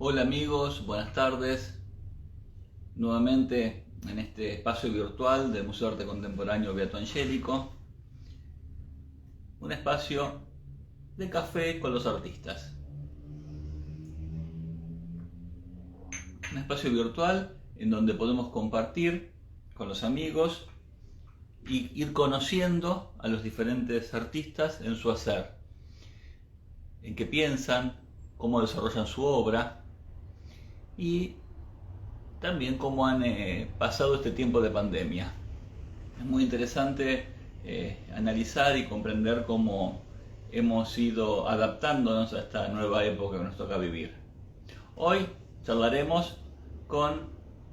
Hola amigos, buenas tardes. Nuevamente en este espacio virtual del Museo de Arte Contemporáneo Beato Angélico, un espacio de café con los artistas. Un espacio virtual en donde podemos compartir con los amigos y ir conociendo a los diferentes artistas en su hacer, en qué piensan, cómo desarrollan su obra y también cómo han pasado este tiempo de pandemia. Es muy interesante analizar y comprender cómo hemos ido adaptándonos a esta nueva época que nos toca vivir. Hoy charlaremos con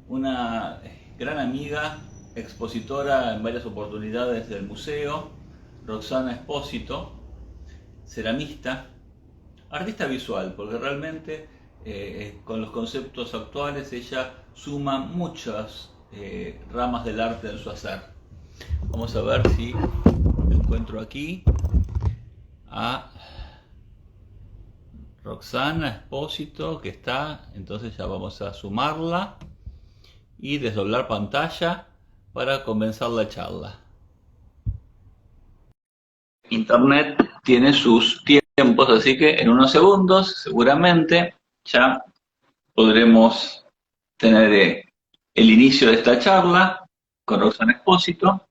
una gran amiga, expositora en varias oportunidades del museo, Roxana Espósito, ceramista, artista visual, porque realmente con los conceptos actuales ella suma muchas ramas del arte en su hacer. Vamos a ver si encuentro aquí a Roxana Espósito que está, entonces ya vamos a sumarla y desdoblar pantalla para comenzar la charla. Internet tiene sus tiempos, así que en unos segundos seguramente ya podremos tener el inicio de esta charla con Roxana Espósito.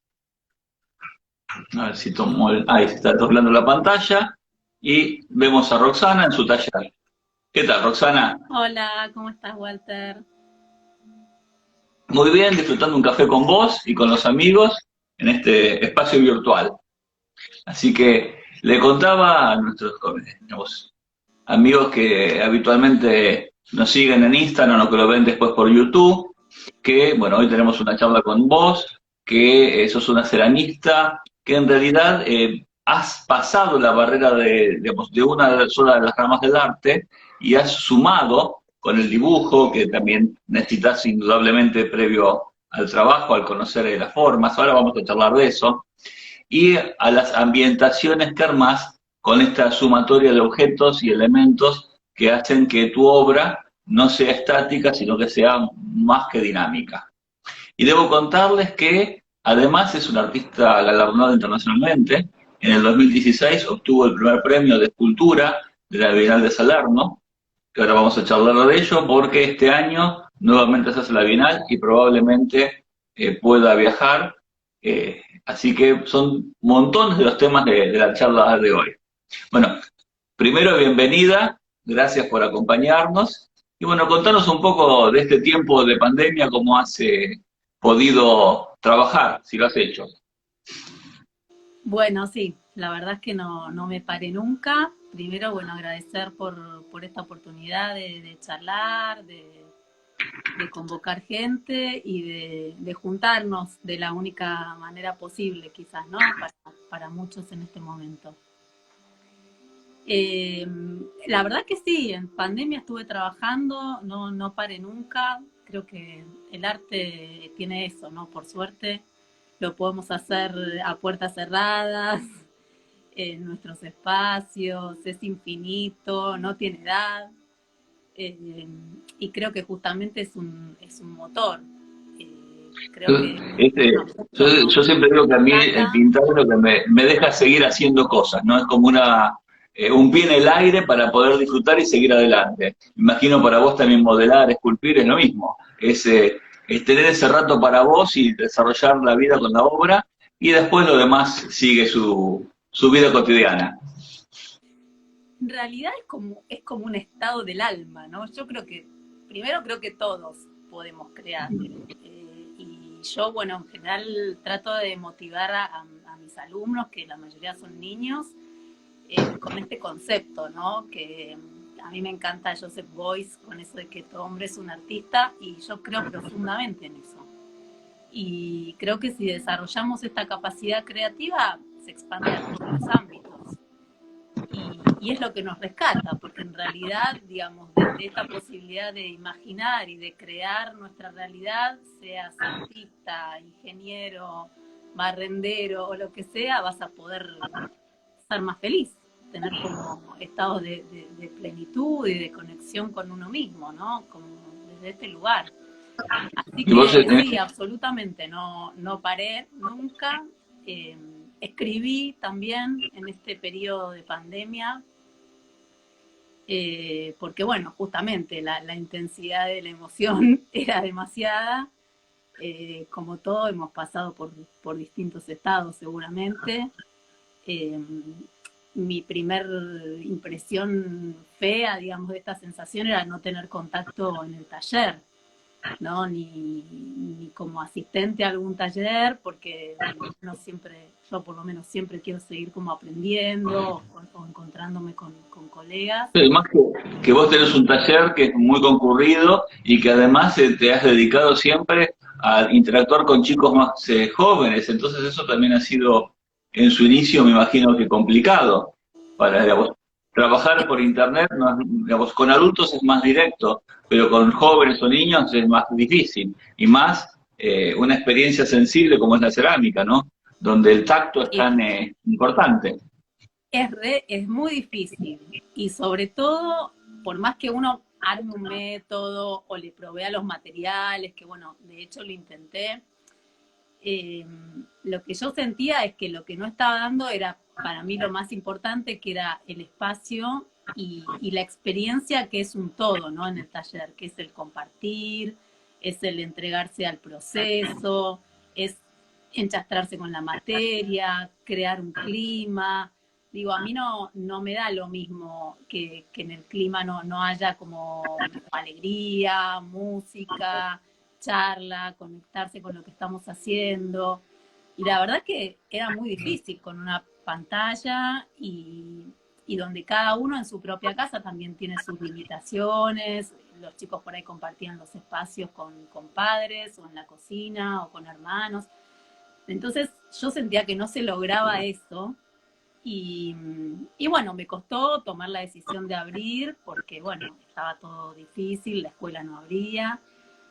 A ver si tomo ahí se está doblando la pantalla y vemos a Roxana en su taller. ¿Qué tal, Roxana? Hola, ¿cómo estás, Walter? Muy bien, disfrutando un café con vos y con los amigos en este espacio virtual. Así que le contaba a nuestros digamos, amigos que habitualmente nos siguen en Instagram o que lo ven después por YouTube, que bueno, hoy tenemos una charla con vos, que sos una ceramista, que en realidad has pasado la barrera digamos, de una sola de las ramas del arte y has sumado con el dibujo, que también necesitas indudablemente previo al trabajo, al conocer las formas, ahora vamos a charlar de eso, y a las ambientaciones que armás con esta sumatoria de objetos y elementos que hacen que tu obra no sea estática, sino que sea más que dinámica. Y debo contarles que además es un artista galardonado internacionalmente. En el 2016 obtuvo el primer premio de escultura de la Bienal de Salerno, que ahora vamos a charlar de ello, porque este año nuevamente se hace la Bienal y probablemente pueda viajar. Así que son montones de los temas de la charla de hoy. Bueno, primero bienvenida, gracias por acompañarnos. Y bueno, contanos un poco de este tiempo de pandemia, cómo has podido trabajar, si lo has hecho. Bueno, sí, la verdad es que no me paré nunca. Primero, bueno, agradecer por esta oportunidad de charlar, de convocar gente y de juntarnos de la única manera posible, quizás, ¿no? Para muchos en este momento. Eh, la verdad que sí, en pandemia estuve trabajando, no paré nunca. Creo que el arte tiene eso, ¿no? Por suerte lo podemos hacer a puertas cerradas, en nuestros espacios, es infinito, no tiene edad. eh, y creo que justamente es un motor. Creo que Este, a muchos yo nos siempre digo que a mí el encanta. pintar es lo que me deja seguir haciendo cosas, ¿no? Es como un pie en el aire para poder disfrutar y seguir adelante. Imagino para vos también modelar, esculpir es lo mismo. Es tener ese rato para vos y desarrollar la vida con la obra y después lo demás sigue su vida cotidiana. En realidad es como un estado del alma, ¿no? Yo creo que, primero creo que todos podemos crear. Y yo, bueno, en general trato de motivar a mis alumnos, que la mayoría son niños, con este concepto, ¿no? Que a mí me encanta Joseph Beuys con eso de que todo hombre es un artista y yo creo profundamente en eso. Y creo que si desarrollamos esta capacidad creativa, se expande a todos los ámbitos. Y es lo que nos rescata, porque en realidad, digamos, desde esta posibilidad de imaginar y de crear nuestra realidad, seas artista, ingeniero, barrendero o lo que sea, vas a poder ser más feliz, tener como estados de plenitud y de conexión con uno mismo, ¿no? Como desde este lugar. Así Y vos, que sí, absolutamente, no paré nunca. Escribí también en este periodo de pandemia, porque bueno, justamente la intensidad de la emoción era demasiada. Como todo, hemos pasado por distintos estados seguramente. Eh, Mi primer impresión fea, digamos, de esta sensación era no tener contacto en el taller, ¿no? Ni como asistente a algún taller, porque bueno, no siempre, yo por lo menos siempre quiero seguir como aprendiendo o encontrándome con colegas. más que vos tenés un taller que es muy concurrido y que además te has dedicado siempre a interactuar con chicos más jóvenes, entonces eso también ha sido en su inicio, me imagino que complicado para, digamos, trabajar por internet, no es, digamos, con adultos es más directo, pero con jóvenes o niños es más difícil, y más una experiencia sensible como es la cerámica, ¿no? Donde el tacto es tan importante. Es muy difícil y sobre todo, por más que uno arme un método o le provea los materiales, que bueno, de hecho lo intenté, lo que yo sentía es que lo que no estaba dando era para mí lo más importante, que era el espacio y la experiencia, que es un todo, ¿no? En el taller, que es el compartir, es el entregarse al proceso, es enchastrarse con la materia, crear un clima. Digo, a mí no me da lo mismo que en el clima no haya como alegría, música, charla, conectarse con lo que estamos haciendo. Y la verdad que era muy difícil con una pantalla y donde cada uno en su propia casa también tiene sus limitaciones. Los chicos por ahí compartían los espacios con padres o en la cocina o con hermanos. Entonces yo sentía que no se lograba eso y, y bueno, me costó tomar la decisión de abrir porque bueno, estaba todo difícil, la escuela no abría.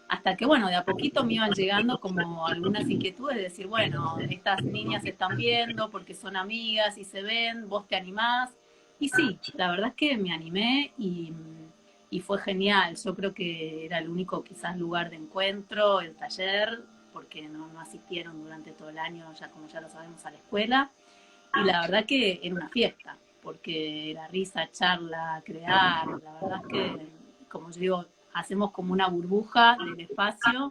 Hasta que, bueno, de a poquito me iban llegando como algunas inquietudes de decir, bueno, estas niñas se están viendo porque son amigas y se ven, vos te animás. Y sí, la verdad es que me animé y fue genial. Yo creo que era el único quizás lugar de encuentro, el taller, porque no asistieron durante todo el año, ya como ya lo sabemos, a la escuela. Y la verdad que era una fiesta, porque era risa, charla, crear. La verdad es que, como yo digo, hacemos como una burbuja del espacio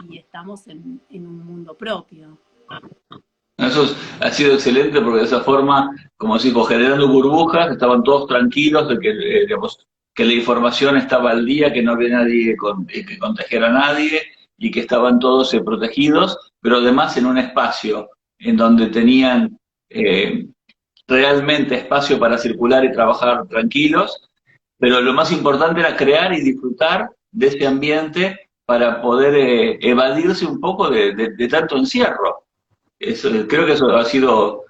y estamos en un mundo propio. Ha sido excelente porque de esa forma, como si generando burbujas, estaban todos tranquilos de que, digamos, que la información estaba al día, que no había nadie que contagiara a nadie y que estaban todos protegidos, pero además en un espacio en donde tenían eh, realmente espacio para circular y trabajar tranquilos, pero lo más importante era crear y disfrutar de ese ambiente para poder evadirse un poco de tanto encierro. Creo que eso ha sido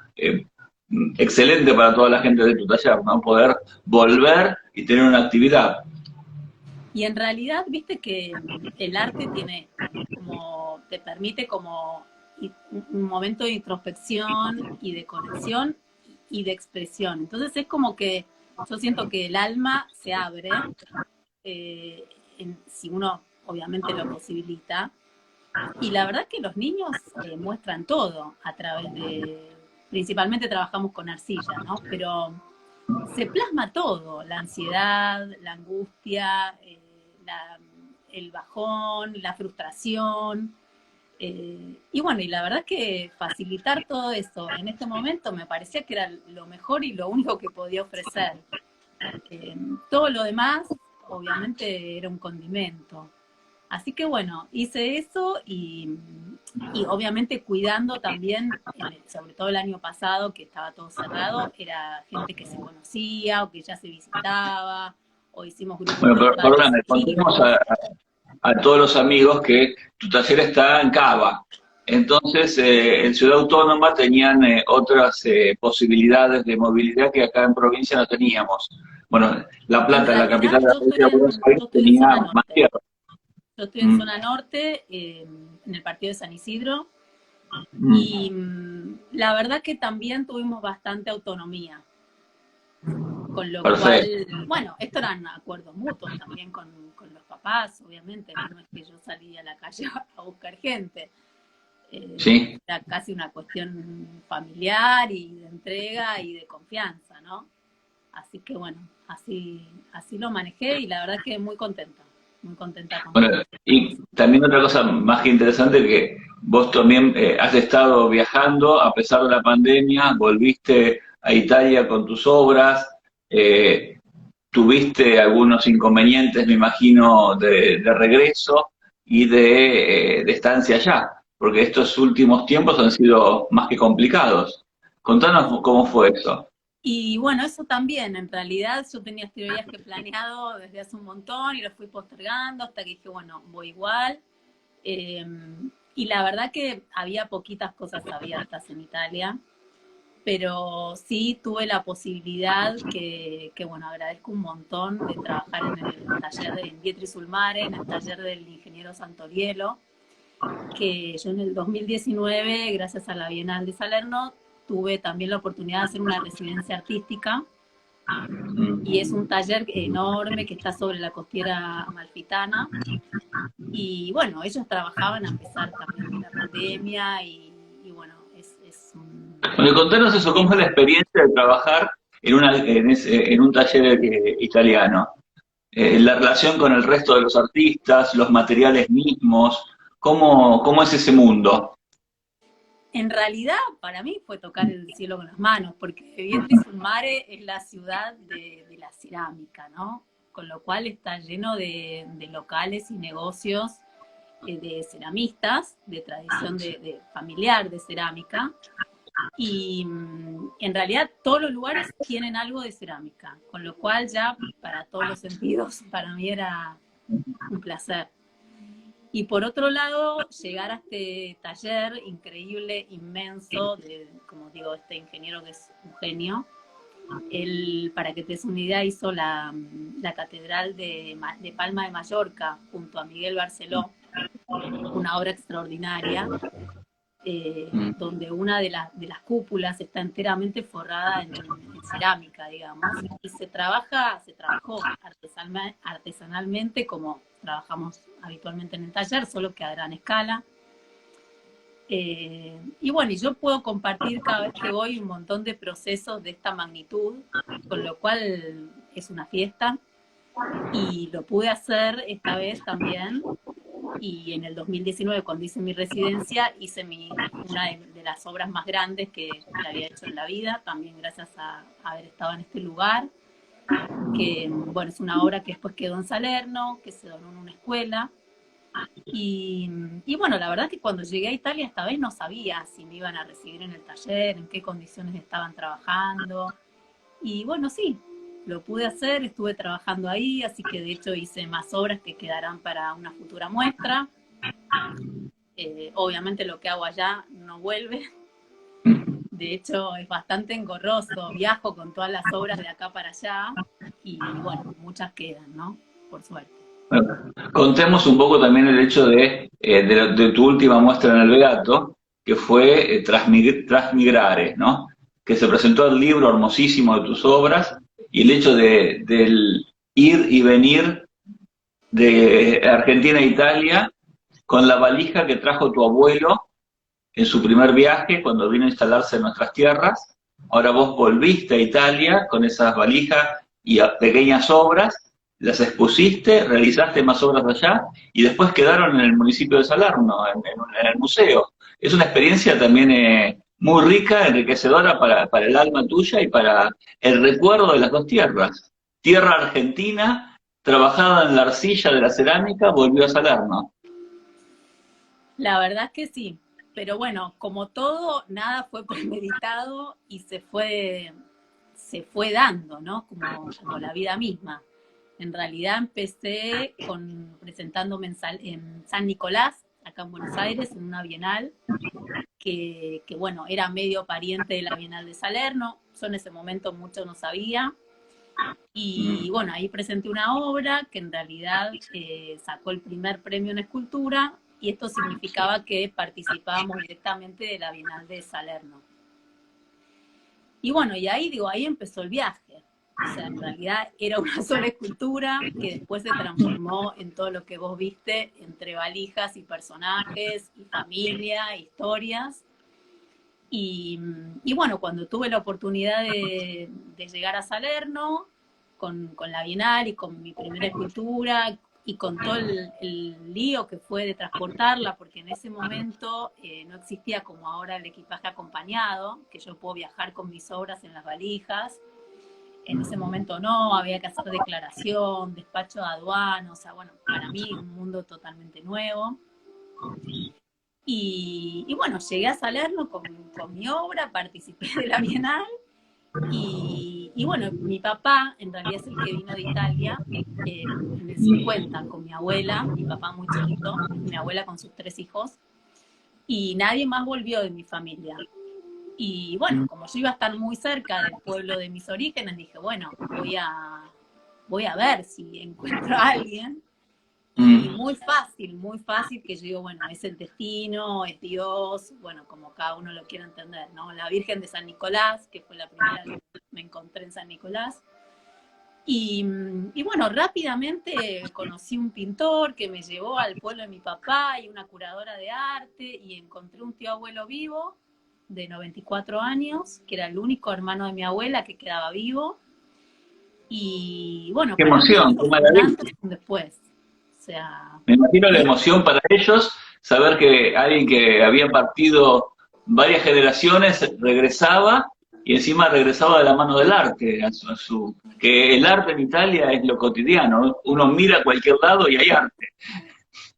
excelente para toda la gente de tu taller, ¿no? Poder volver y tener una actividad. Y en realidad, viste que el arte tiene como, te permite como un momento de introspección y de conexión y de expresión. Entonces es como que yo siento que el alma se abre, si uno obviamente lo posibilita. Y la verdad que los niños muestran todo a través principalmente trabajamos con arcilla, ¿no? Pero se plasma todo, la ansiedad, la angustia, el bajón, la frustración. Y bueno, y la verdad es que facilitar todo eso en este momento me parecía que era lo mejor y lo único que podía ofrecer. Todo lo demás, obviamente, era un condimento. Así que bueno, hice eso y obviamente cuidando también, sobre todo el año pasado que estaba todo cerrado, era gente que se conocía o que ya se visitaba o hicimos grupos Bueno, de padres perdóname, e contemos hijos. a todos los amigos que tu taller está en Cava. Entonces, en Ciudad Autónoma tenían otras posibilidades de movilidad que acá en provincia no teníamos. Bueno, La En Plata, la realidad capital de la provincia de Buenos Aires, yo estoy en tenía zona más norte. tierra. Yo estoy en Mm, zona norte, en el partido de San Isidro, mm. y la verdad que también tuvimos bastante autonomía. Con lo Perfecto. cual, bueno, esto eran acuerdos mutuos también con los papás, obviamente, no es que yo salí a la calle a buscar gente. Sí. Era casi una cuestión familiar y de entrega y de confianza, ¿no? Así que bueno, así lo manejé y la verdad que muy contenta Bueno, con y también otra cosa más que interesante que vos también has estado viajando a pesar de la pandemia, volviste a Italia con tus obras, eh, tuviste algunos inconvenientes, me imagino, de regreso y de estancia allá, porque estos últimos tiempos han sido más que complicados. Contanos cómo fue eso. Y bueno, eso también, en realidad yo tenía este viaje planeado desde hace un montón y lo fui postergando hasta que dije, bueno, voy igual. Eh, y la verdad que había poquitas cosas abiertas en Italia, pero sí tuve la posibilidad bueno, agradezco un montón de trabajar en el taller de Vietri Sulmare, en el taller del ingeniero Santoriello, que yo en el 2019, gracias a la Bienal de Salerno, tuve también la oportunidad de hacer una residencia artística y es un taller enorme que está sobre la costiera amalfitana. Y bueno, ellos trabajaban a pesar también de la pandemia y bueno, es un... Bueno, contanos eso, ¿cómo fue la experiencia de trabajar en un taller italiano? La relación con el resto de los artistas, los materiales mismos, ¿cómo es ese mundo? En realidad, para mí fue tocar el cielo con las manos, porque Vietri sul Mare es la ciudad de la cerámica, ¿no? Con lo cual está lleno de locales y negocios de ceramistas, de tradición de familiar de cerámica, y en realidad todos los lugares tienen algo de cerámica, con lo cual ya para todos los sentidos, para mí era un placer. Y por otro lado, llegar a este taller increíble, inmenso, como digo, este ingeniero que es un genio. Él, para que te des una idea, hizo la catedral de Palma de Mallorca junto a Miguel Barceló, una obra extraordinaria, donde una de las cúpulas está enteramente forrada en cerámica, digamos, y se trabajó artesanalmente como trabajamos habitualmente en el taller, solo que a gran escala. Y bueno, y yo puedo compartir cada vez que voy un montón de procesos de esta magnitud, con lo cual es una fiesta, y lo pude hacer esta vez también y en el 2019, cuando hice mi residencia, hice una de las obras más grandes que había hecho en la vida, también gracias a haber estado en este lugar, que bueno, es una obra que después quedó en Salerno, que se donó en una escuela, y bueno, la verdad que cuando llegué a Italia esta vez no sabía si me iban a recibir en el taller, en qué condiciones estaban trabajando, y bueno, sí, lo pude hacer, estuve trabajando ahí, así que de hecho hice más obras que quedarán para una futura muestra. Obviamente lo que hago allá no vuelve, de hecho es bastante engorroso, viajo con todas las obras de acá para allá y bueno, muchas quedan, ¿no? Por suerte. Bueno, contemos un poco también el hecho de tu última muestra en el Beato, que fue Trasmigrare, ¿no? Que se presentó el libro hermosísimo de tus obras y el hecho del ir y venir de Argentina a Italia con la valija que trajo tu abuelo en su primer viaje cuando vino a instalarse en nuestras tierras. Ahora vos volviste a Italia con esas valijas y pequeñas obras, las expusiste, realizaste más obras allá y después quedaron en el municipio de Salerno, en el museo. Es una experiencia también muy rica, enriquecedora para el alma tuya y para el recuerdo de las dos tierras. Tierra argentina, trabajada en la arcilla de la cerámica, volvió a Salerno. La verdad que sí, pero bueno, como todo, nada fue premeditado y se fue dando, ¿no? Como la vida misma. En realidad empecé presentándome en San Nicolás, acá en Buenos Aires, en una bienal, bueno, era medio pariente de la Bienal de Salerno, yo en ese momento mucho no sabía, y bueno, ahí presenté una obra que en realidad sacó el primer premio en escultura, y esto significaba que participábamos directamente de la Bienal de Salerno. Y bueno, y ahí digo, ahí empezó el viaje. O sea, en realidad era una sola escultura que después se transformó en todo lo que vos viste, entre valijas y personajes, y familia, historias. Y bueno, cuando tuve la oportunidad de llegar a Salerno, con la Bienal y con mi primera escultura, y con todo el lío que fue de transportarla, porque en ese momento no existía como ahora el equipaje acompañado, que yo puedo viajar con mis obras en las valijas. En ese momento no, había que hacer declaración, despacho de aduana, o sea, bueno, para mí un mundo totalmente nuevo. Y bueno, llegué a Salerno con mi obra, participé de la Bienal, y bueno, mi papá en realidad es el que vino de Italia en el 50 con mi abuela, mi papá muy chiquito, mi abuela con sus 3 hijos, y nadie más volvió de mi familia. Y bueno, como yo iba a estar muy cerca del pueblo de mis orígenes, dije, bueno, voy a ver si encuentro a alguien. Y muy fácil, que yo digo, bueno, es el destino, es Dios, bueno, como cada uno lo quiera entender, ¿no? La Virgen de San Nicolás, que fue la primera vez que me encontré en San Nicolás. Y bueno, rápidamente conocí un pintor que me llevó al pueblo de mi papá y una curadora de arte, y encontré un tío abuelo vivo de 94 años, que era el único hermano de mi abuela que quedaba vivo. Y bueno, Qué para mí emoción, eso qué fue un maravilla. antes y un después. O sea, Me imagino la y emoción para ellos, saber que alguien que había partido varias generaciones regresaba y encima regresaba de la mano del arte, que el arte en Italia es lo cotidiano, ¿no? Uno mira a cualquier lado y hay arte.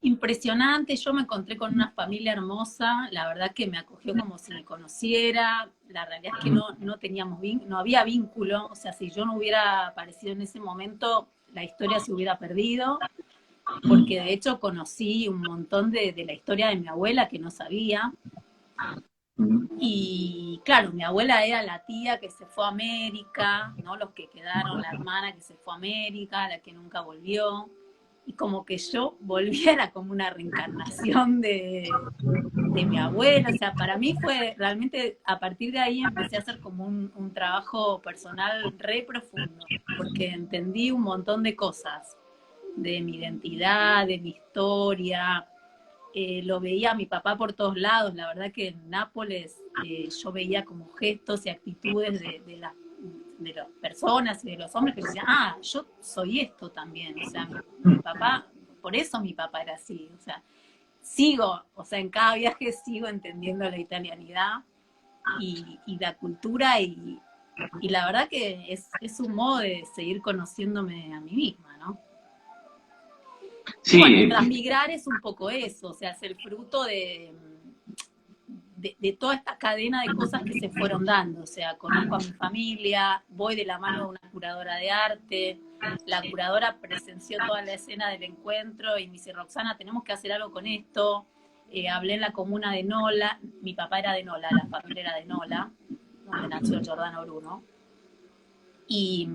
impresionante, yo me encontré con una familia hermosa, la verdad que me acogió como si me conociera, la realidad es que no teníamos no había vínculo, o sea, si yo no hubiera aparecido en ese momento, la historia se hubiera perdido, porque de hecho conocí un montón de la historia de mi abuela que no sabía. Y claro, mi abuela era la tía que se fue a América, ¿no? Los que quedaron, la hermana que se fue a América, la que nunca volvió. Y como que yo volviera como una reencarnación de mi abuela. O sea, para mí fue realmente, a partir de ahí empecé a hacer como un trabajo personal re profundo, porque entendí un montón de cosas, de mi identidad, de mi historia. Lo veía a mi papá por todos lados, la verdad que en Nápoles yo veía como gestos y actitudes de las personas y de los hombres que decían, yo soy esto también, o sea, mi papá, por eso mi papá era así, o sea, o sea, en cada viaje sigo entendiendo la italianidad y la cultura, y la verdad que es un modo de seguir conociéndome a mí misma, ¿no? Y bueno, Sí, transmigrar es un poco eso, o sea, es el fruto de toda esta cadena de cosas que se fueron dando. O sea, conozco a mi familia, voy de la mano de una curadora de arte, la curadora presenció toda la escena del encuentro y me dice, Roxana, tenemos que hacer algo con esto. Hablé en la comuna de Nola, mi papá era de Nola, la familia era de Nola, donde nació Giordano Bruno. Y,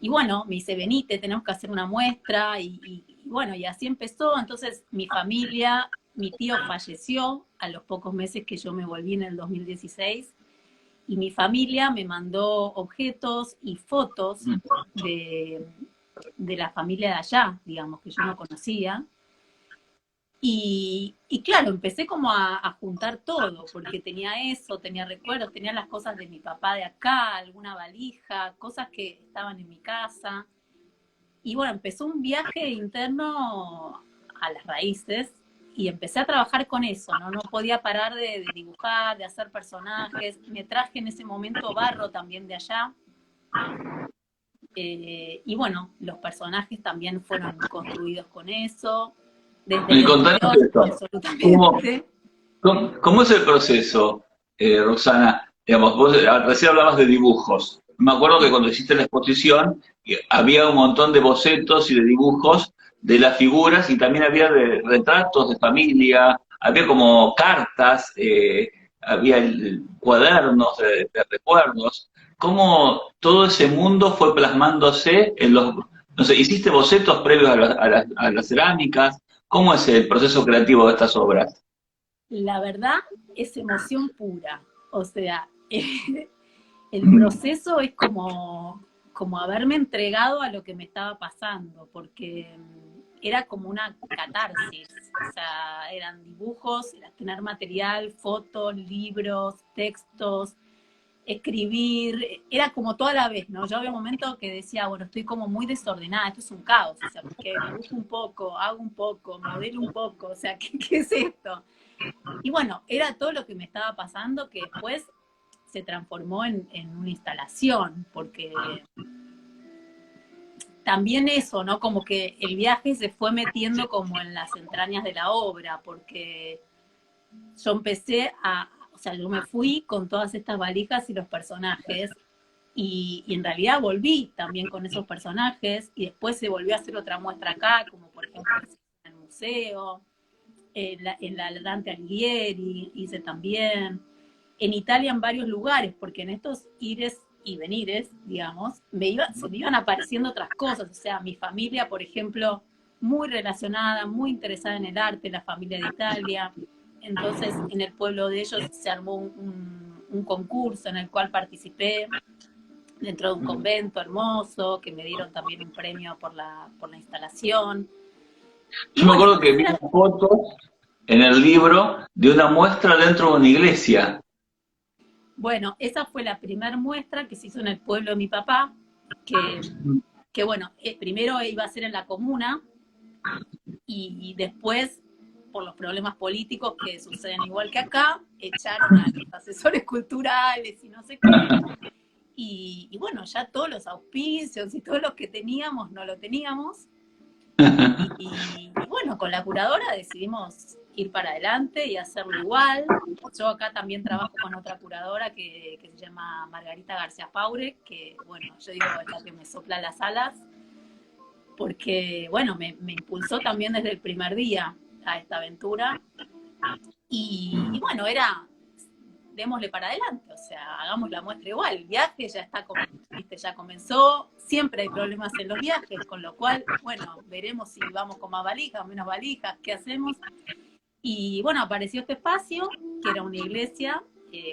y bueno, me dice, venite, tenemos que hacer una muestra, y bueno, y así empezó. Entonces mi familia, mi tío falleció a los pocos meses que yo me volví en el 2016, y mi familia me mandó objetos y fotos de la familia de allá, digamos, que yo no conocía. Y claro, empecé como a juntar todo, porque tenía eso, tenía recuerdos, tenía las cosas de mi papá de acá, alguna valija, cosas que estaban en mi casa. Y bueno, empezó un viaje interno a las raíces y empecé a trabajar con eso, ¿no? No podía parar de dibujar, de hacer personajes. Me traje en ese momento barro también de allá. Y bueno, los personajes también fueron construidos con eso, desde el y contanos interior, esto. ¿Cómo, absolutamente. cómo es el proceso, Roxana? Digamos, vos recién hablabas de dibujos. Me acuerdo que Sí. cuando hiciste la exposición había un montón de bocetos y de dibujos de las figuras y también había de retratos de familia, había como cartas, había cuadernos de recuerdos. ¿Cómo todo ese mundo fue plasmándose en los... No sé, ¿hiciste bocetos previos a las cerámicas? ¿Cómo es el proceso creativo de estas obras? La verdad es emoción pura. O sea, el proceso es como como haberme entregado a lo que me estaba pasando, porque era como una catarsis, o sea, eran dibujos, era tener material, fotos, libros, textos, escribir, era como toda la vez, ¿no? Yo había un momento que decía, bueno, estoy como muy desordenada, esto es un caos, o sea, porque dibujo un poco, hago un poco, modelo un poco, o sea, ¿qué es esto? Y bueno, era todo lo que me estaba pasando que después se transformó en una instalación, porque también eso, ¿no? Como que el viaje se fue metiendo como en las entrañas de la obra, porque yo empecé o sea, yo me fui con todas estas valijas y los personajes, y en realidad volví también con esos personajes, y después se volvió a hacer otra muestra acá, como por ejemplo en el museo, en la Dante Alighieri hice también, en Italia en varios lugares, porque en estos ires y venires, digamos, se me iban apareciendo otras cosas, o sea, mi familia, por ejemplo, muy relacionada, muy interesada en el arte, la familia de Italia, entonces en el pueblo de ellos se armó un concurso en el cual participé dentro de un convento hermoso, que me dieron también un premio por la instalación. Y Yo me bueno, acuerdo que vi una foto en el libro de una muestra dentro de una iglesia. bueno, esa fue la primera muestra que se hizo en el pueblo de mi papá, que bueno, primero iba a ser en la comuna y después, por los problemas políticos que suceden igual que acá, echaron a los asesores culturales y no sé qué. Y bueno, ya todos los auspicios y todo lo que teníamos no lo teníamos. Y bueno, con la curadora decidimos ir para adelante y hacerlo igual. Yo acá también trabajo con otra curadora que se llama Margarita García Paure, que bueno, yo digo, es la que me sopla las alas, porque bueno, me impulsó también desde el primer día a esta aventura. Y bueno, era, démosle para adelante, o sea, hagamos la muestra igual, el viaje ya está, viste, ya comenzó, siempre hay problemas en los viajes, con lo cual, bueno, veremos si vamos con más valijas, menos valijas, qué hacemos. Y bueno, apareció este espacio, que era una iglesia,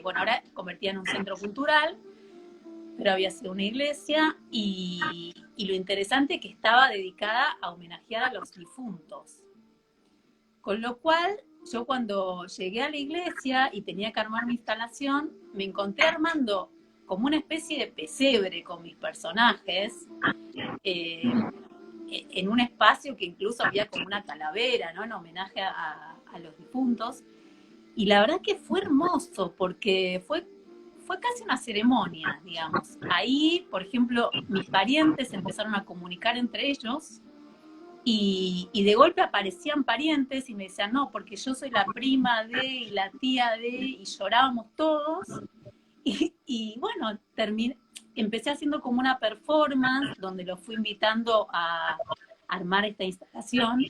bueno, ahora convertida en un centro cultural, pero había sido una iglesia, y lo interesante es que estaba dedicada a homenajear a los difuntos. Con lo cual, yo cuando llegué a la iglesia y tenía que armar mi instalación, me encontré armando como una especie de pesebre con mis personajes, eh, en un espacio que incluso había como una calavera, ¿no? En homenaje a los difuntos. Y la verdad que fue hermoso, porque fue casi una ceremonia, digamos. Ahí, por ejemplo, mis parientes empezaron a comunicar entre ellos, y de golpe aparecían parientes y me decían, no, porque yo soy la prima de y la tía de, y llorábamos todos. Y bueno, empecé haciendo como una performance donde los fui invitando a armar esta instalación.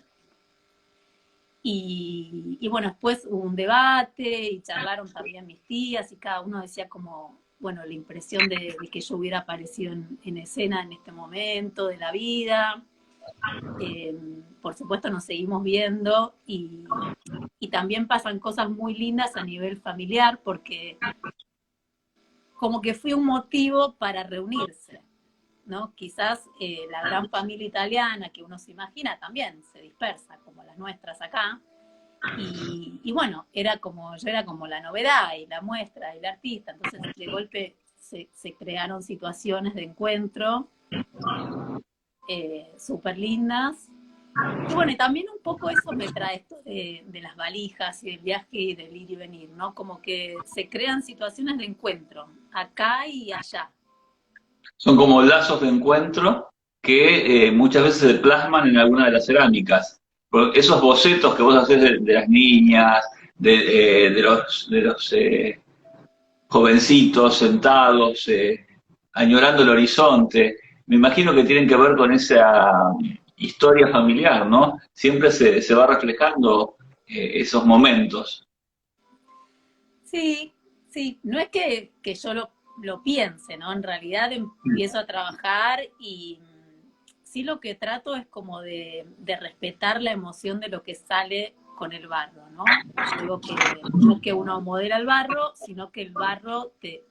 Y bueno, después hubo un debate y charlaron también mis tías y cada uno decía como, bueno, la impresión de que yo hubiera aparecido en escena en este momento de la vida. Por supuesto nos seguimos viendo y también pasan cosas muy lindas a nivel familiar porque como que fui un motivo para reunirse, ¿no? Quizás la gran familia italiana que uno se imagina también se dispersa, como las nuestras acá, y bueno, yo era como la novedad y la muestra y la artista, entonces de golpe se crearon situaciones de encuentro súper lindas. Y bueno, y también un poco eso me trae esto de las valijas y del viaje y del ir y venir, ¿no? Como que se crean situaciones de encuentro, acá y allá. Son como lazos de encuentro que muchas veces se plasman en alguna de las cerámicas. Esos bocetos que vos haces de las niñas, de los jovencitos sentados, añorando el horizonte, me imagino que tienen que ver con esa historia familiar, ¿no? Siempre se va reflejando esos momentos. Sí, sí, no es que yo lo piense, ¿no? En realidad empiezo a trabajar y sí lo que trato es como de respetar la emoción de lo que sale con el barro, ¿no? Yo digo que no es que uno modela el barro, sino que el barro te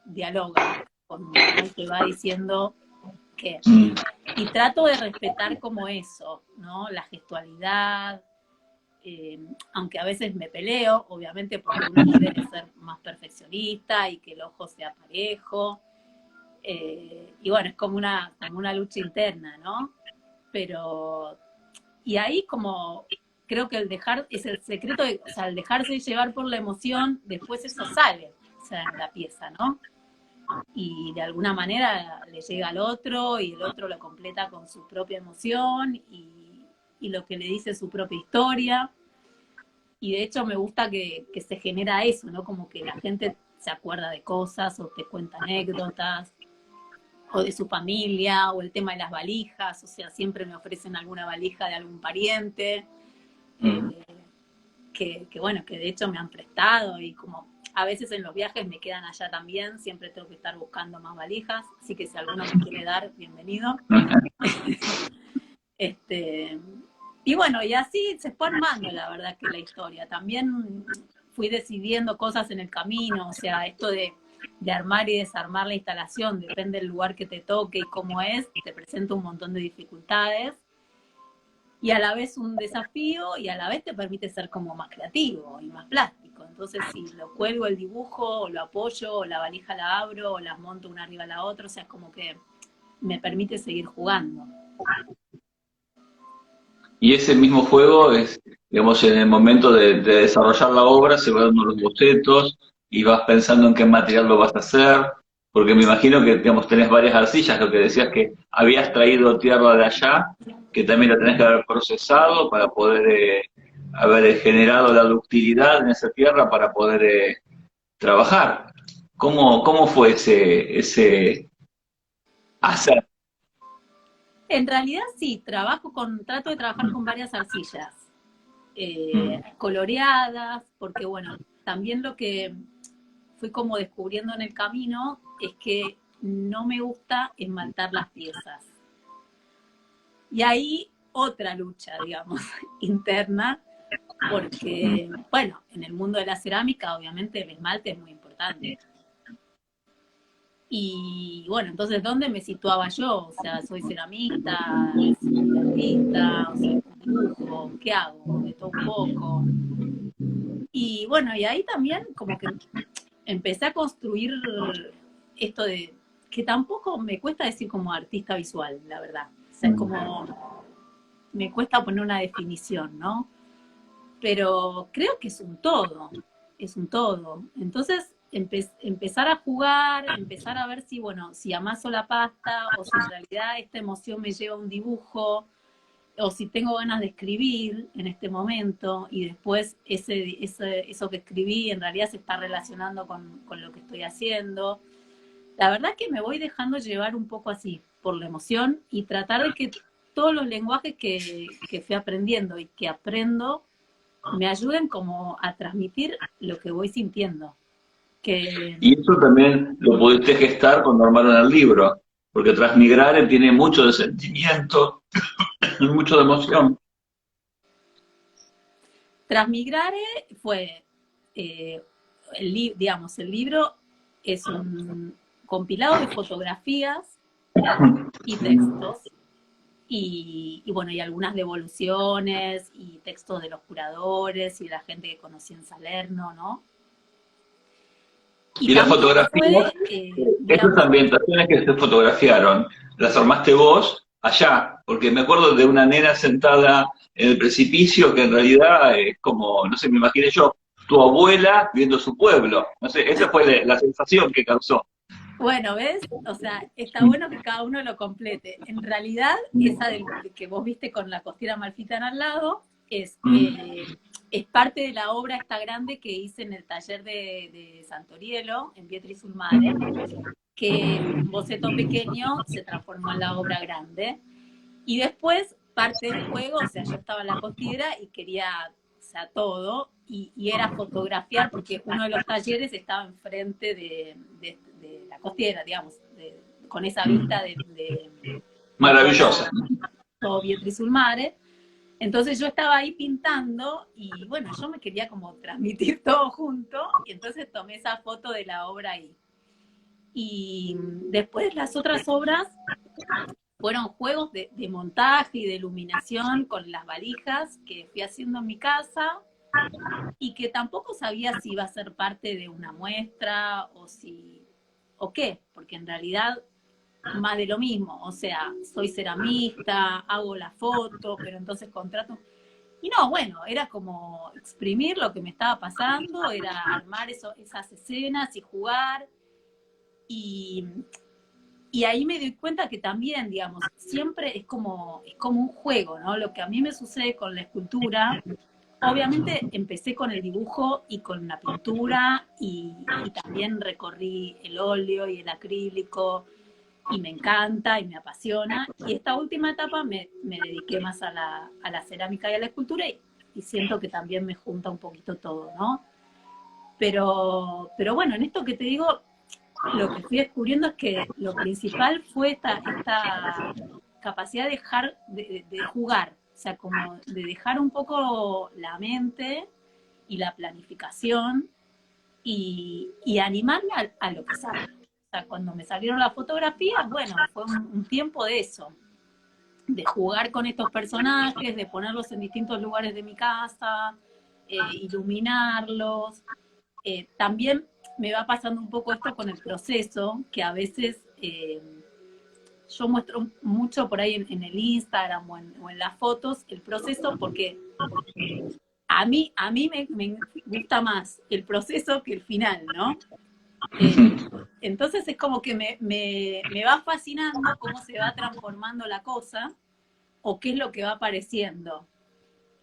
dialoga conmigo, ¿no? Te va diciendo qué. Y trato de respetar como eso, ¿no? La gestualidad, aunque a veces me peleo, obviamente porque uno quiere ser más perfeccionista y que el ojo sea parejo. Y bueno, es como una lucha interna, ¿no? Pero, y ahí como, creo que el dejar, es el secreto, o sea, el dejarse llevar por la emoción, después eso sale, o sea, en la pieza, ¿no? Y de alguna manera le llega al otro y el otro lo completa con su propia emoción y lo que le dice su propia historia. Y de hecho me gusta que se genera eso, ¿no? Como que la gente se acuerda de cosas o te cuenta anécdotas o de su familia o el tema de las valijas, o sea, siempre me ofrecen alguna valija de algún pariente, que bueno, que de hecho me han prestado y como a veces en los viajes me quedan allá también, siempre tengo que estar buscando más valijas, así que si alguno me quiere dar, bienvenido. Y bueno, y así se fue armando la verdad que la historia. También fui decidiendo cosas en el camino, o sea, esto de armar y desarmar la instalación, depende del lugar que te toque y cómo es, te presenta un montón de dificultades, y a la vez un desafío, y a la vez te permite ser como más creativo y más plástico. Entonces, si lo cuelgo el dibujo, o lo apoyo, o la valija la abro, o las monto una arriba a la otra, o sea, es como que me permite seguir jugando. Y ese mismo juego es, digamos, en el momento de desarrollar la obra, se van dando los bocetos y vas pensando en qué material lo vas a hacer, porque me imagino que, digamos, tenés varias arcillas, lo que decías que habías traído tierra de allá, que también la tenés que haber procesado para poder haber generado la ductilidad en esa tierra para poder trabajar. ¿Cómo fue ese hacer? En realidad sí, trato de trabajar con varias arcillas, coloreadas, porque bueno, también lo que fui como descubriendo en el camino es que no me gusta esmaltar las piezas. Y ahí otra lucha, digamos, interna, porque, bueno, en el mundo de la cerámica obviamente el esmalte es muy importante. Y bueno, entonces, ¿dónde me situaba yo? O sea, soy ceramista, soy artista, o sea, dibujo, ¿qué hago? De todo un poco. Y bueno, y ahí también como que empecé a construir esto de, que tampoco me cuesta decir como artista visual, la verdad. O sea, es como, me cuesta poner una definición, ¿no? Pero creo que es un todo, es un todo. Entonces, empezar a jugar, empezar a ver si, bueno, si amaso la pasta o si en realidad esta emoción me lleva a un dibujo o si tengo ganas de escribir en este momento y después eso que escribí en realidad se está relacionando con lo que estoy haciendo. La verdad que me voy dejando llevar un poco así, por la emoción y tratar de que todos los lenguajes que fui aprendiendo y que aprendo me ayuden como a transmitir lo que voy sintiendo. Que Y eso también lo pudiste gestar cuando armaron el libro, porque Transmigrare tiene mucho de sentimiento, mucho de emoción. Transmigrare fue, digamos, el libro es un compilado de fotografías y textos, y bueno, y algunas devoluciones y textos de los curadores y de la gente que conocí en Salerno, ¿no? Y Y las también fotografías, fue, esas digamos, ambientaciones que se fotografiaron, las armaste vos allá, porque me acuerdo de una nena sentada en el precipicio que en realidad es como, no sé, me imaginé yo, tu abuela viendo su pueblo. No sé, esa fue la sensación que causó. bueno, ¿ves? O sea, está bueno que cada uno lo complete. En realidad, esa que vos viste con la costera amalfitana al lado es parte de la obra esta grande que hice en el taller de Santorielo, en Pietri sul Mare, que un boceto pequeño se transformó en la obra grande. Y después, parte del juego, o sea, yo estaba en la costera y quería, o sea, todo, y era fotografiar, porque uno de los talleres estaba enfrente de la costera, digamos, con esa vista de Maravillosa. todo Vietri sul Mare. Entonces yo estaba ahí pintando y bueno, yo me quería como transmitir todo junto y entonces tomé esa foto de la obra ahí. Y después las otras obras fueron juegos de montaje y de iluminación con las valijas que fui haciendo en mi casa y que tampoco sabía si iba a ser parte de una muestra o qué, porque en realidad más de lo mismo, o sea, soy ceramista, hago la foto, pero entonces contrato. Y no, bueno, era como exprimir lo que me estaba pasando, era armar esas escenas y jugar. Y, y ahí me doy cuenta que también, digamos, siempre es como un juego, ¿no? Lo que a mí me sucede con la escultura, obviamente empecé con el dibujo y con la pintura y también recorrí el óleo y el acrílico y me encanta y me apasiona. Y esta última etapa me dediqué más a la cerámica y a la escultura y siento que también me junta un poquito todo, ¿no? Pero bueno, en esto que te digo, lo que fui descubriendo es que lo principal fue esta capacidad de dejar de jugar, o sea, como de dejar un poco la mente y la planificación y animarme a lo que sale. O sea, cuando me salieron las fotografías, bueno, fue un tiempo de eso, de jugar con estos personajes, de ponerlos en distintos lugares de mi casa, iluminarlos. También me va pasando un poco esto con el proceso, que a veces yo muestro mucho por ahí en el Instagram o en las fotos el proceso porque me gusta más el proceso que el final, ¿no? Entonces es como que me va fascinando cómo se va transformando la cosa o qué es lo que va apareciendo.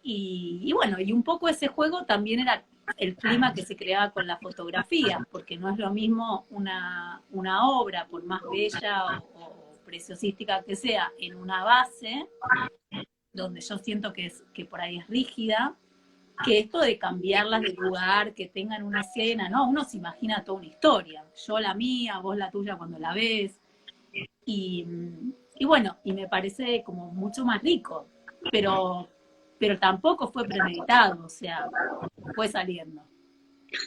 Y bueno, y un poco ese juego también era el clima que se creaba con la fotografía, porque no es lo mismo una obra, por más bella o preciosística que sea, en una base, donde yo siento que por ahí es rígida, que esto de cambiarlas de lugar, que tengan una escena, ¿no? Uno se imagina toda una historia, yo la mía, vos la tuya cuando la ves, y, y bueno, y me parece como mucho más rico, pero, pero tampoco fue premeditado, o sea, fue saliendo.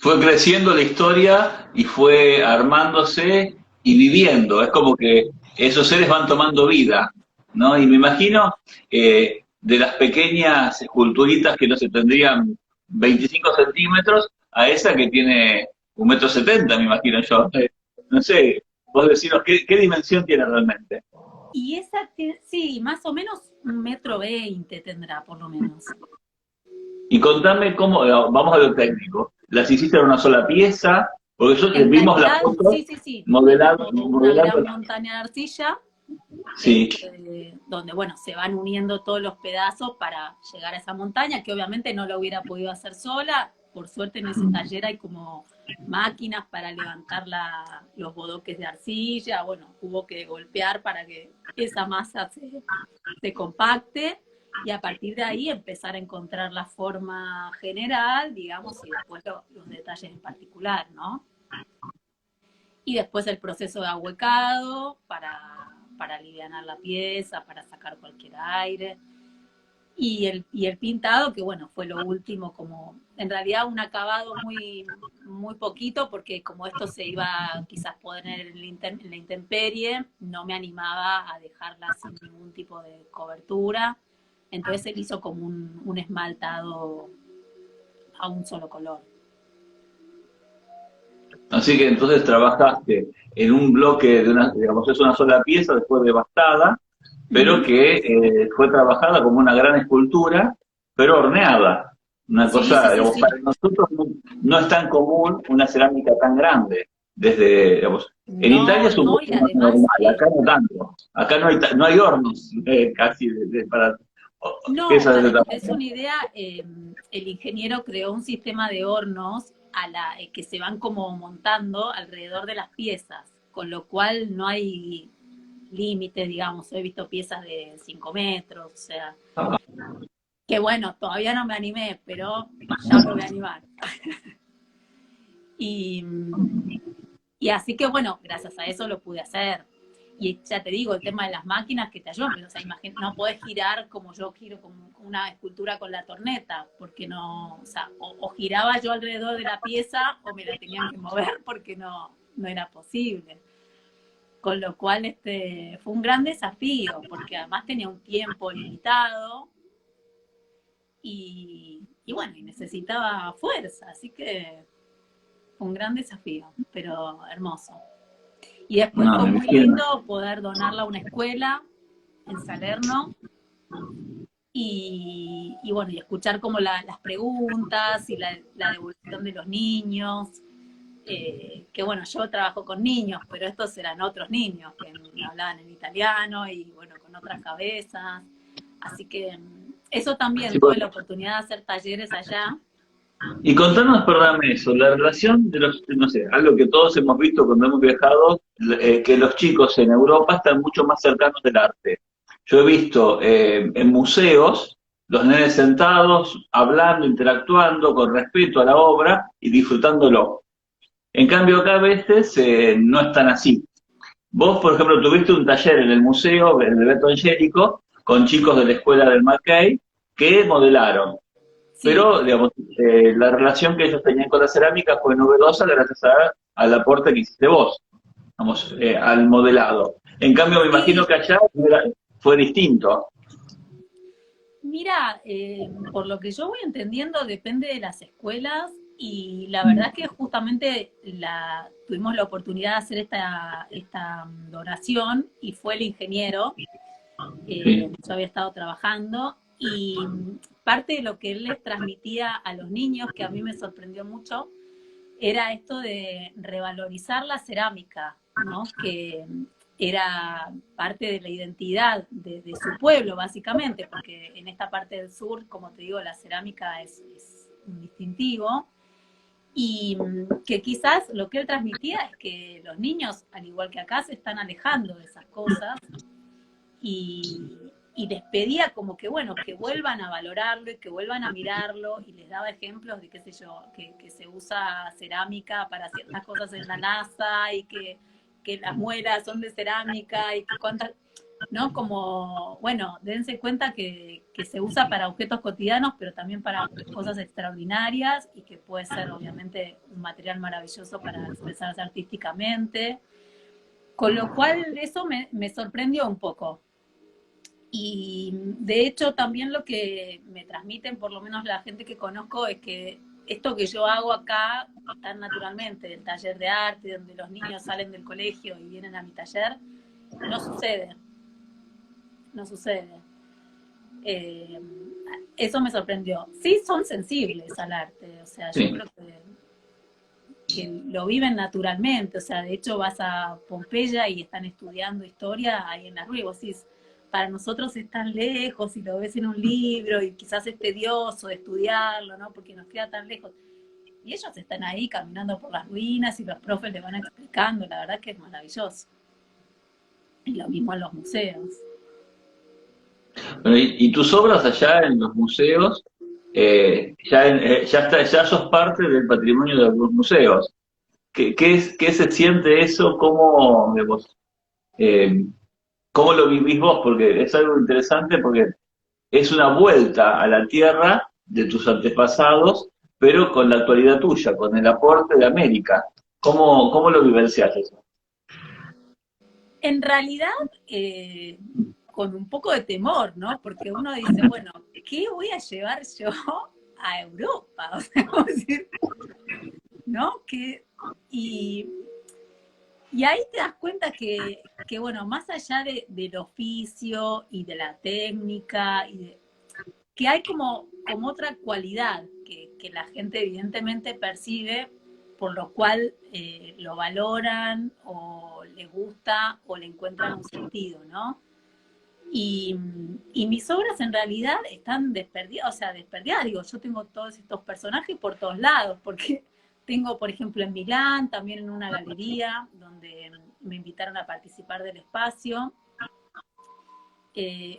Fue creciendo la historia y fue armándose y viviendo. Es como que esos seres van tomando vida, ¿no? Y me imagino de las pequeñas esculturitas que no se tendrían 25 centímetros a esa que tiene 1,70 m, me imagino yo. No sé, vos deciros qué dimensión tiene realmente. Y esa, sí, más o menos 1,20 m tendrá, por lo menos. Y contame cómo, vamos a lo técnico. ¿Las hiciste en una sola pieza? Porque En vimos la realidad, foto sí, sí, sí, modelando, una modelando. gran montaña de arcilla, Sí. donde, bueno, se van uniendo todos los pedazos para llegar a esa montaña, que obviamente no lo hubiera podido hacer sola. Por suerte en ese taller hay como máquinas para levantar los bodoques de arcilla, bueno, hubo que golpear para que esa masa se compacte y a partir de ahí empezar a encontrar la forma general, digamos, y después los detalles en particular, ¿no? Y después el proceso de ahuecado para aliviar la pieza, para sacar cualquier aire. Y el pintado, que bueno, fue lo último, como en realidad un acabado muy poquito, porque como esto se iba quizás poner en la intemperie, no me animaba a dejarla sin ningún tipo de cobertura. Entonces él hizo como un esmaltado a un solo color. Así que entonces trabajaste en un bloque de una, digamos, es una sola pieza después devastada, pero que fue trabajada como una gran escultura, pero horneada. Una Sí, sí, cosa, sí, digamos, sí. para nosotros no es tan común una cerámica tan grande. Desde, digamos, en Italia No, es un no, poco y más además, normal, acá no tanto. Acá no hay hornos casi para no, piezas de para ese que te des tamaño. una idea, el ingeniero creó un sistema de hornos que se van como montando alrededor de las piezas, con lo cual no hay límites, digamos. He visto piezas de 5 metros, o sea, que bueno, todavía no me animé, pero ya me voy a animar. Y, y así que bueno, gracias a eso lo pude hacer. Y ya te digo, el tema de las máquinas que te ayudan, pero, o sea, no podés girar como yo giro con una escultura con la torneta, porque no, o sea, o giraba yo alrededor de la pieza o me la tenían que mover porque no era posible. Con lo cual fue un gran desafío, porque además tenía un tiempo limitado y bueno, y necesitaba fuerza, así que fue un gran desafío, pero hermoso. Y después No, fue me muy imagino. lindo poder donarla a una escuela en Salerno y bueno, y escuchar como las preguntas y la devolución de los niños. Que bueno, yo trabajo con niños, pero estos eran otros niños que hablaban en italiano y bueno, con otras cabezas. Así que eso Sí, también, tuve la oportunidad de hacer talleres allá. y contanos, perdóname eso, la relación de los, no sé, algo que todos hemos visto cuando hemos viajado, que los chicos en Europa están mucho más cercanos del arte. Yo he visto en museos los nenes sentados, hablando, interactuando con respeto a la obra y disfrutándolo. En cambio acá a veces no es tan así. Vos, por ejemplo, tuviste un taller en el museo, el de Beto Angélico, con chicos de la escuela del Mackay que modelaron. Sí, Pero, digamos, la relación que ellos tenían con la cerámica fue novedosa gracias al aporte que hiciste vos, vamos, al modelado. En cambio, me imagino sí. que allá fue distinto. Mira, por lo que yo voy entendiendo, depende de las escuelas y la verdad es que justamente tuvimos la oportunidad de hacer esta donación y fue el ingeniero Sí, yo había estado trabajando y parte de lo que él les transmitía a los niños, que a mí me sorprendió mucho, era esto de revalorizar la cerámica, ¿no? Que era parte de la identidad de su pueblo, básicamente, porque en esta parte del sur, como te digo, la cerámica es un distintivo, y que quizás lo que él transmitía es que los niños, al igual que acá, se están alejando de esas cosas y les pedía como que, bueno, que vuelvan a valorarlo y que vuelvan a mirarlo y les daba ejemplos de, qué sé yo, que se usa cerámica para ciertas cosas en la NASA y que las muelas son de cerámica y que cuántas, ¿no? Como, bueno, dense cuenta que se usa para objetos cotidianos, pero también para cosas extraordinarias y que puede ser obviamente un material maravilloso para expresarse artísticamente. Con lo cual eso me sorprendió un poco. Y de hecho también lo que me transmiten, por lo menos la gente que conozco, es que esto que yo hago acá tan naturalmente, el taller de arte, donde los niños salen del colegio y vienen a mi taller, no sucede, no sucede. Eh, Eso me sorprendió. Sí son sensibles al arte, o sea, yo sí. creo que lo viven naturalmente, o sea, de hecho vas a Pompeya y están estudiando historia ahí en las ruinas, vos decís, para nosotros es tan lejos y lo ves en un libro y quizás es tedioso estudiarlo, ¿no? Porque nos queda tan lejos. Y ellos están ahí caminando por las ruinas y los profes les van explicando, la verdad que es maravilloso. Y lo mismo en los museos. Bueno, y tus obras allá en los museos, ya sos parte del patrimonio de los museos. ¿Qué se siente eso? Eh, ¿Cómo lo vivís vos? Porque es algo interesante porque es una vuelta a la tierra de tus antepasados, pero con la actualidad tuya, con el aporte de América. ¿Cómo lo vivencias eso? En realidad, con un poco de temor, ¿no? Porque uno dice, bueno, ¿qué voy a llevar yo a Europa? O sea, como decir, ¿no? Y, y ahí te das cuenta bueno, más allá del oficio y de la técnica, que hay como otra cualidad que la gente evidentemente percibe, por lo cual lo valoran o les gusta o le encuentran un sentido, ¿no? Y mis obras en realidad están desperdiadas, o sea, desperdiadas, digo, yo tengo todos estos personajes por todos lados, porque tengo, por ejemplo, en Milán, también en una galería, donde me invitaron a participar del espacio,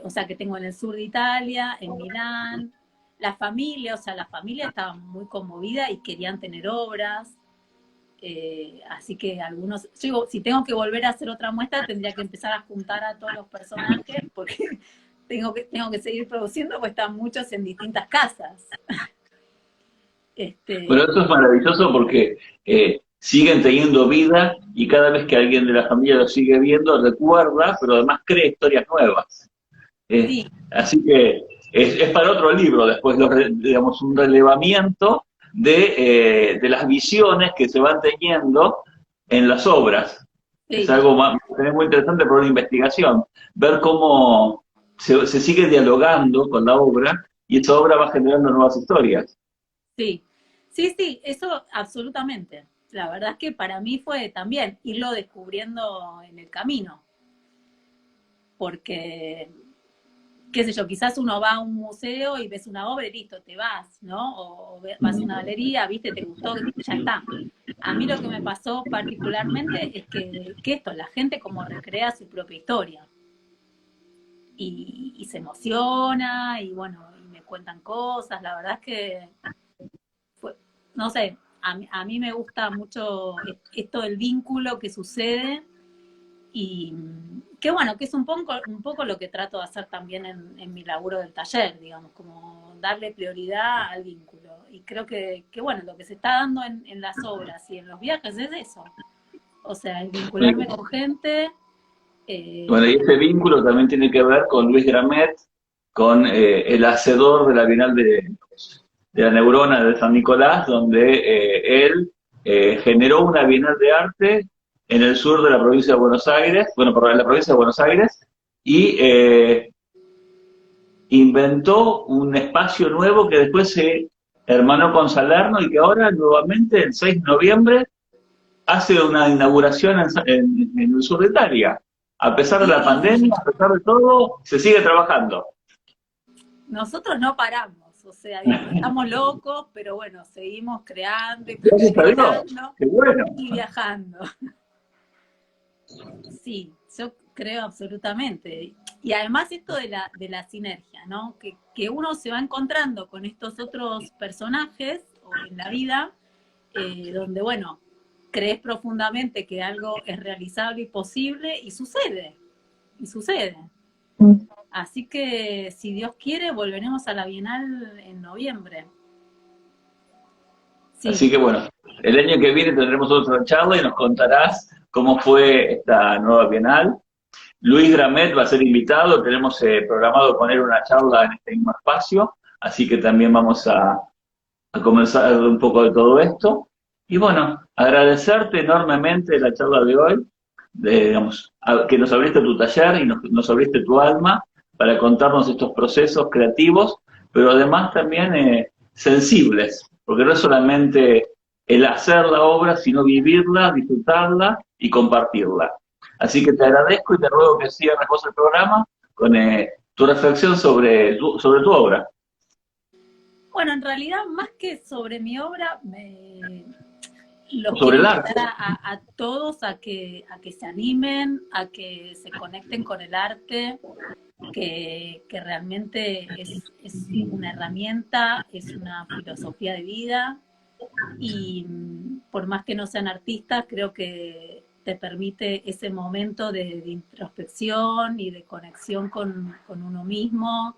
o sea, que tengo en el sur de Italia, en Milán, la familia, o sea, la familia estaba muy conmovida y querían tener obras, así que algunos, yo digo, si tengo que volver a hacer otra muestra, tendría que empezar a juntar a todos los personajes, porque tengo que seguir produciendo, pues están muchos en distintas casas. Bueno, eso es maravilloso porque siguen teniendo vida y cada vez que alguien de la familia lo sigue viendo, recuerda, pero además crea historias nuevas. Sí, Así que es para otro libro después, digamos, un relevamiento de las visiones que se van teniendo en las obras. Es sí. algo muy interesante por una investigación, ver cómo se sigue dialogando con la obra y esa obra va generando nuevas historias. Sí, sí, sí, eso absolutamente. La verdad es que para mí fue también irlo descubriendo en el camino, porque, qué sé yo, quizás uno va a un museo y ves una obra y listo, te vas, ¿no? O vas a una galería, viste, te gustó, ya está. A mí lo que me pasó particularmente es que esto, la gente como recrea su propia historia y se emociona y bueno, y me cuentan cosas, la verdad es que fue, no sé, a mí me gusta mucho esto del vínculo que sucede y que bueno, que es un poco lo que trato de hacer también en mi laburo del taller, digamos, como darle prioridad al vínculo. Y creo que bueno, lo que se está dando en las obras y en los viajes es eso. O sea, el vincularme con gente. Bueno, y eh, ese vínculo también tiene que ver con Luis Gramet, con el hacedor de la Bienal de la Neurona de San Nicolás, donde él generó una Bienal de Arte en el sur de la provincia de Buenos Aires, bueno, por la provincia de Buenos Aires, y inventó un espacio nuevo que después se hermanó con Salerno y que ahora nuevamente el 6 de noviembre hace una inauguración en el sur de Italia. A pesar de la y pandemia, a pesar de todo, se sigue trabajando. nosotros no paramos, o sea, digamos, estamos locos, pero bueno, seguimos creando y Gracias a Dios. proyectando Qué bueno. y viajando. Sí, yo creo absolutamente. Y además esto de la sinergia, ¿no? Que uno se va encontrando con estos otros personajes en la vida, donde, bueno, crees profundamente que algo es realizable y posible y sucede. Así que, si Dios quiere, volveremos a la Bienal en noviembre. Sí, Así que bueno, el año que viene tendremos otra charla y nos contarás cómo fue esta nueva Bienal. Luis Gramet va a ser invitado, tenemos programado poner una charla en este mismo espacio, así que también vamos a comenzar un poco de todo esto. Y bueno, agradecerte enormemente la charla de hoy, digamos, que nos abriste tu taller y nos abriste tu alma para contarnos estos procesos creativos, pero además también sensibles, porque no es solamente el hacer la obra, sino vivirla, disfrutarla y compartirla. Así que te agradezco y te ruego que cierres vos el programa con tu reflexión sobre tu obra. bueno, en realidad, más que sobre mi obra, los Sobre quiero el invitar arte. a todos a que se animen, a que se conecten con el arte, que realmente es una herramienta, es una filosofía de vida y por más que no sean artistas, creo que te permite ese momento de introspección y de conexión con uno mismo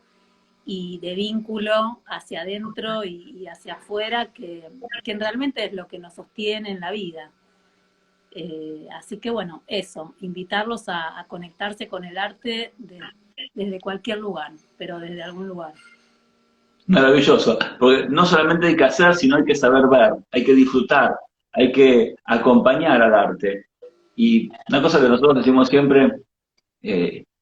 y de vínculo hacia adentro y hacia afuera, que realmente es lo que nos sostiene en la vida. Así que bueno, eso, invitarlos a conectarse con el arte desde cualquier lugar, pero desde algún lugar. Maravilloso, porque no solamente hay que hacer, sino hay que saber ver, hay que disfrutar, hay que acompañar al arte. Y una cosa que nosotros decimos siempre,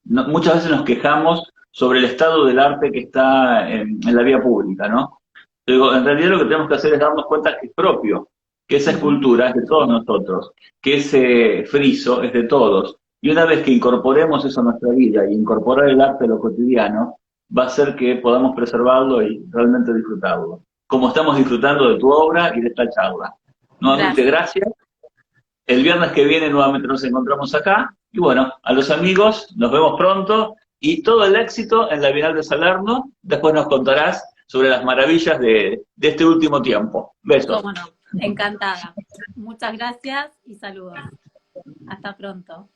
muchas veces nos quejamos sobre el estado del arte que está en la vía pública, ¿no? Digo, en realidad lo que tenemos que hacer es darnos cuenta que es propio, que esa Ujú. escultura es de todos nosotros, que ese friso es de todos. Y una vez que incorporemos eso a nuestra vida y incorporar el arte a lo cotidiano, va a hacer que podamos preservarlo y realmente disfrutarlo. Como estamos disfrutando de tu obra y de esta charla. Nuevamente, Gracias. gracias. El viernes que viene nuevamente nos encontramos acá. Y bueno, a los amigos, nos vemos pronto y todo el éxito en la Bienal de Salerno. Después nos contarás sobre las maravillas de este último tiempo. Besos. Cómo no, encantada. Muchas gracias y saludos. Hasta pronto.